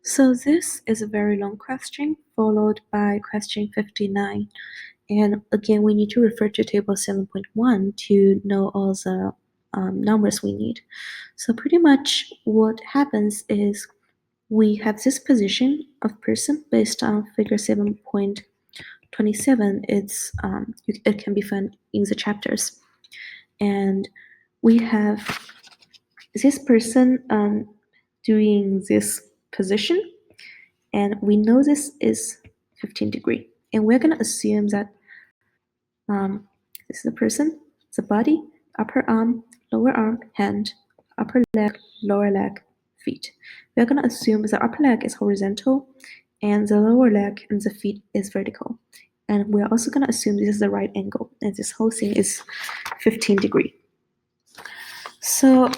So this is a very long question, followed by question 59. And again, we need to refer to table 7.1 to know all the numbers we need. So pretty much what happens is we have this position of person based on figure 7.27. It can be found in the chapters. And we have this person doing this position, and we know this is 15 degree, and we're going to assume that this is the person, the body, upper arm, lower arm, hand, upper leg, lower leg, feet. We're going to assume the upper leg is horizontal and the lower leg and the feet is vertical, and we're also going to assume this is the right angle, and this whole thing is 15 degree. So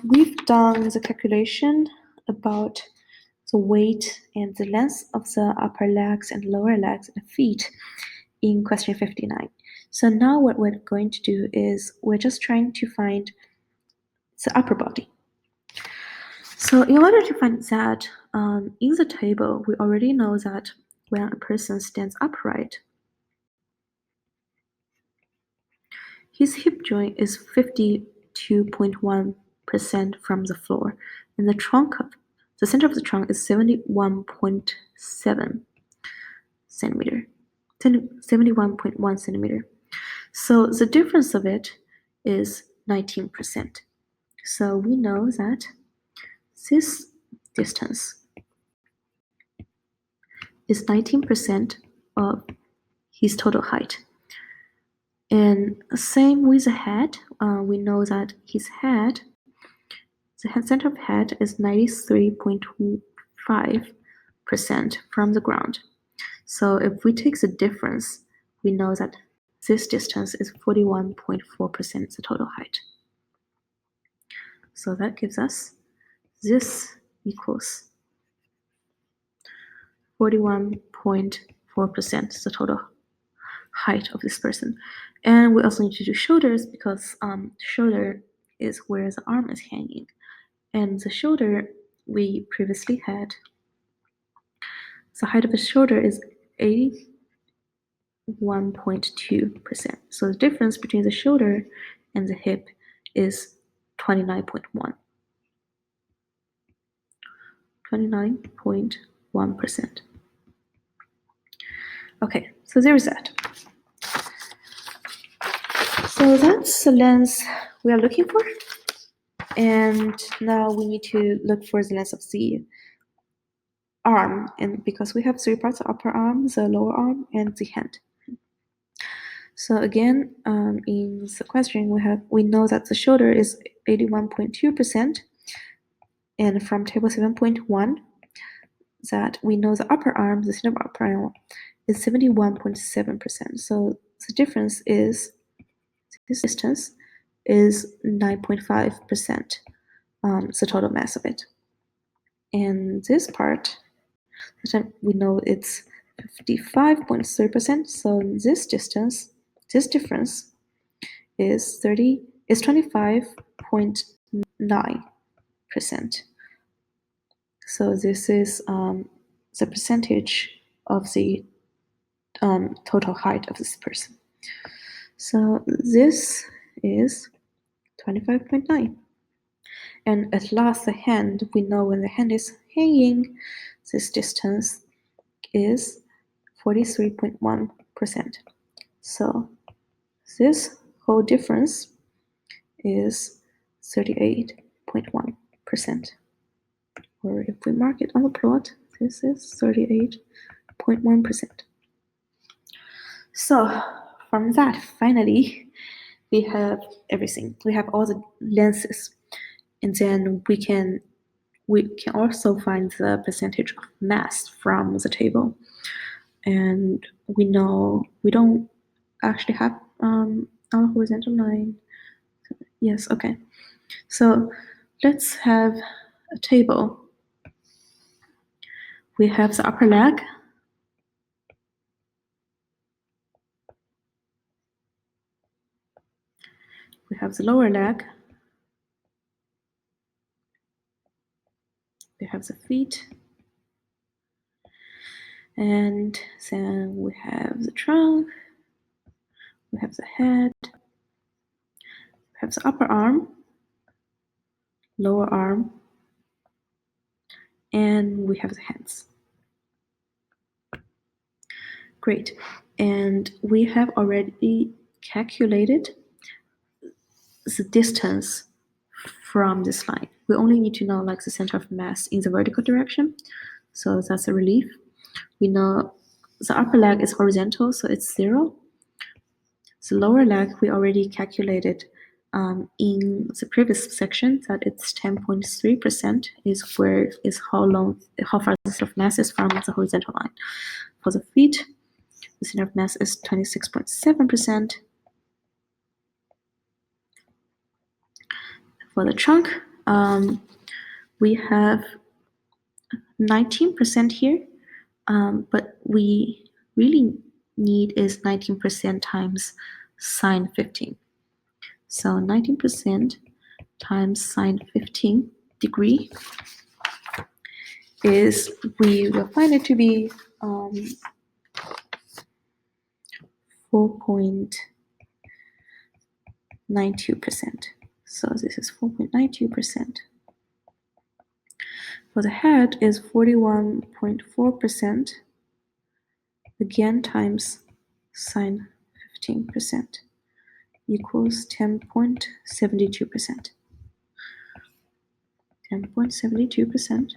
we've done the calculation about the weight and the length of the upper legs and lower legs and feet in question 59. So now what we're going to do is we're just trying to find the upper body. So in order to find that, in the table, we already know that when a person stands upright, his hip joint is 52.1% from the floor, and the center of the trunk is 71.7 centimeter. 71.1 centimeter. So the difference of it is 19%. So we know that this distance is 19% of his total height. And same with the head, we know that his head, the center of head is 93.5% from the ground. So if we take the difference, we know that this distance is 41.4% the total height. So that gives us this equals 41.4% the total height of this person. And we also need to do shoulders because shoulder is where the arm is hanging. And the shoulder we previously had, the height of the shoulder is 81.2%. So the difference between the shoulder and the hip is 29.1. 29.1%. Okay, so there's that. So that's the length we are looking for. And now we need to look for the length of the arm, and because we have three parts: the upper arm, the lower arm, and the hand. So again, in the question we know that the shoulder is 81.2%, and from table 7.1 that we know the upper arm, the center of upper arm, is 71.7%. So the difference is this distance is 9.5%, the total mass of it. And this part, we know it's 55.3%. So this difference is 25.9%. So this is the percentage of the total height of this person. So this is 25.9. And at last, the hand, we know when the hand is hanging, this distance is 43.1%. So this whole difference is 38.1%. Or if we mark it on the plot, this is 38.1%. So from that, finally, we have everything. We have all the lengths, and then we can also find the percentage of mass from the table. And we know we don't actually have a horizontal line. Yes, okay. So let's have a table. We have the upper leg. We have the lower leg. We have the feet. And then we have the trunk, we have the head, we have the upper arm, lower arm, and we have the hands. Great. And we have already calculated the distance from this line. We only need to know like the center of mass in the vertical direction. So that's a relief. We know the upper leg is horizontal, so it's 0. The lower leg we already calculated in the previous section that it's 10.3% is how far the center of mass is from the horizontal line. For the feet, the center of mass is 26.7%. For the trunk, we have 19% here, but we really need is 19% times sine 15. So 19% times sine 15 degree is, we will find it to be 4.92%. So this is 4.92%. For the head is 41.4%, again times sine 15% equals 10.72%. 10.72%.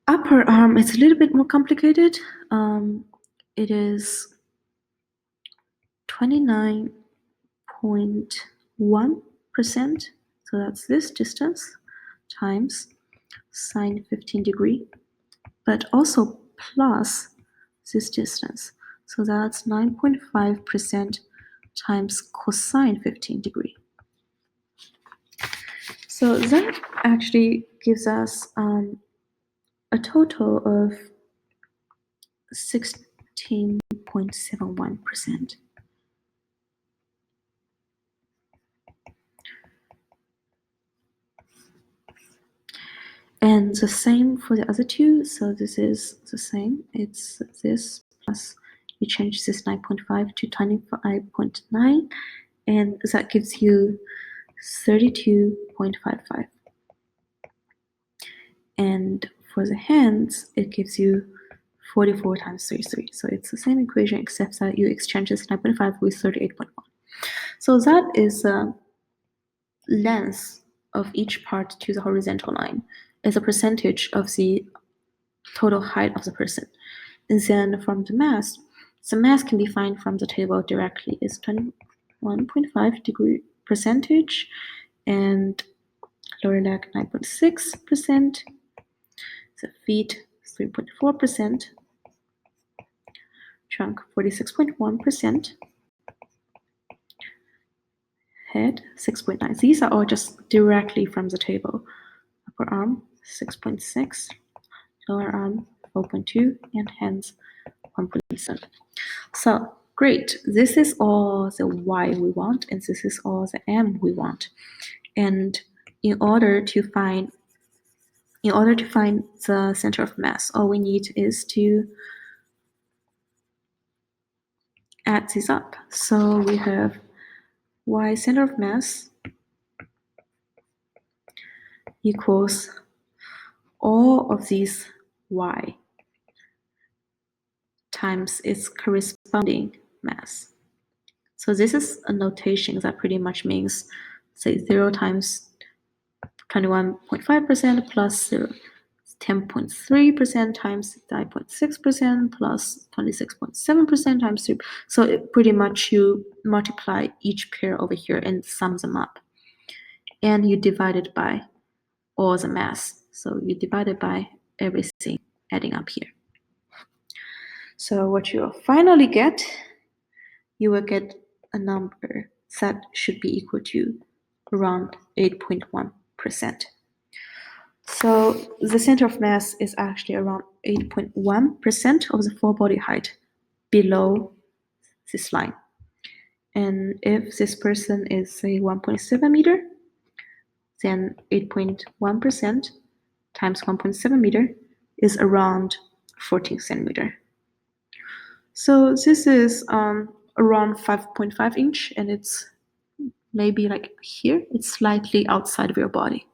Upper arm is a little bit more complicated. It is 29.1%, so that's this distance, times sine 15 degree, but also plus this distance. So that's 9.5% times cosine 15 degree. So that actually gives us a total of 16.71%. And the same for the other two. So this is the same. It's this plus you change this 9.5 to 25.9, and that gives you 32.55. And for the hands, it gives you 44 times 33. So it's the same equation except that you exchange this 9.5 with 38.1. So that is the length of each part to the horizontal line as a percentage of the total height of the person. And then from the mass can be found from the table directly. It's 21.5 degree percentage, and lower leg 9.6%, the feet 3.4%, trunk 46.1%, head 6.9. These are all just directly from the table. Upper arm 6.6, lower arm 4.2, and hands 1.7. So great, this is all the y we want, and this is all the m we want. And in order to find the center of mass, all we need is to add these up. So we have y center of mass equals all of these y times its corresponding mass. So this is a notation that pretty much means, say, 0 times 21.5% plus 10.3% times 9.6% plus 26.7% times 3. So it pretty much you multiply each pair over here and sum them up. And you divide it by all the mass. So you divide it by everything adding up here. So what you will finally get, you will get a number that should be equal to around 8.1%. So the center of mass is actually around 8.1% of the full body height below this line. And if this person is, say, 1.7 meter, then 8.1% times 1.7 meter is around 14 centimeter. So this is around 5.5 inch, and it's maybe like here, it's slightly outside of your body.